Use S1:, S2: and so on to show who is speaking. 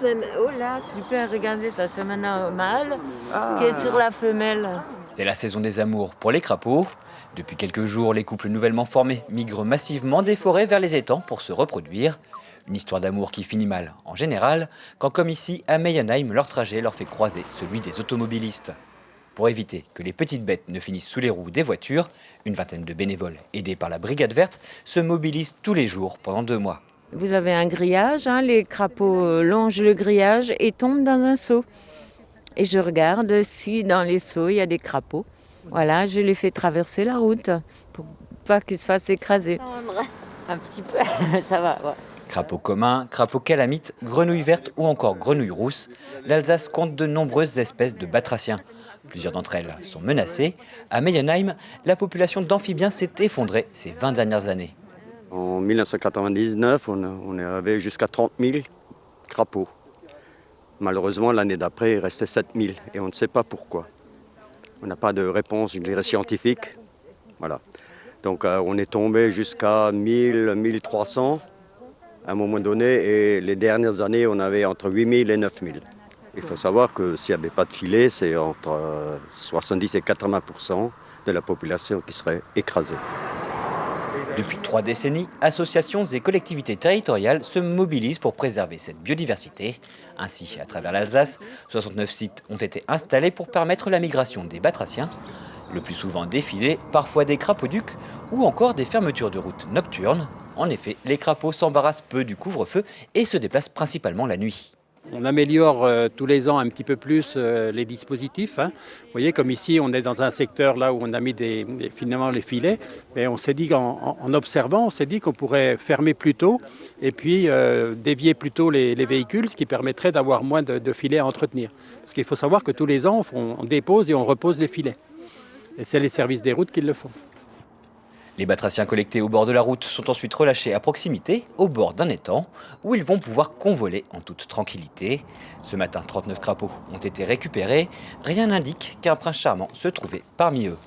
S1: même. Oh là, super, regardez, ça c'est maintenant un mâle qui est sur la femelle.
S2: C'est la saison des amours pour les crapauds. Depuis quelques jours, les couples nouvellement formés migrent massivement des forêts vers les étangs pour se reproduire. Une histoire d'amour qui finit mal, en général, quand comme ici, à Meyenheim, leur trajet leur fait croiser celui des automobilistes. Pour éviter que les petites bêtes ne finissent sous les roues des voitures, une vingtaine de bénévoles, aidés par la Brigade Verte, se mobilisent tous les jours pendant 2 mois.
S1: Vous avez un grillage, les crapauds longent le grillage et tombent dans un seau. Et je regarde si dans les seaux il y a des crapauds. Voilà, je les fais traverser la route pour pas qu'ils se fassent écraser. Un petit peu, ça va. Ouais.
S2: Crapauds communs, crapauds calamites, grenouilles vertes ou encore grenouilles rousses, l'Alsace compte de nombreuses espèces de batraciens. Plusieurs d'entre elles sont menacées. À Meyenheim, la population d'amphibiens s'est effondrée ces 20 dernières années.
S3: En 1999, on est arrivé jusqu'à 30 000 crapauds. Malheureusement, l'année d'après, il restait 7 000 et on ne sait pas pourquoi. On n'a pas de réponse, je dirais, scientifique. Voilà. Donc on est tombé jusqu'à 1000, 1300 à un moment donné et les dernières années, on avait entre 8000 et 9000. Il faut savoir que s'il n'y avait pas de filet, c'est entre 70 et 80% de la population qui serait écrasée.
S2: Depuis 3 décennies, associations et collectivités territoriales se mobilisent pour préserver cette biodiversité. Ainsi, à travers l'Alsace, 69 sites ont été installés pour permettre la migration des batraciens. Le plus souvent des filets, parfois des crapauducs ou encore des fermetures de routes nocturnes. En effet, les crapauds s'embarrassent peu du couvre-feu et se déplacent principalement la nuit.
S4: On améliore tous les ans un petit peu plus les dispositifs. Vous voyez, comme ici, on est dans un secteur là où on a mis finalement les filets. Et on s'est dit, en observant, on s'est dit qu'on pourrait fermer plus tôt et puis dévier plus tôt les véhicules, ce qui permettrait d'avoir moins de filets à entretenir. Parce qu'il faut savoir que tous les ans, on dépose et on repose les filets. Et c'est les services des routes qui le font.
S2: Les batraciens collectés au bord de la route sont ensuite relâchés à proximité, au bord d'un étang, où ils vont pouvoir convoler en toute tranquillité. Ce matin, 39 crapauds ont été récupérés. Rien n'indique qu'un prince charmant se trouvait parmi eux.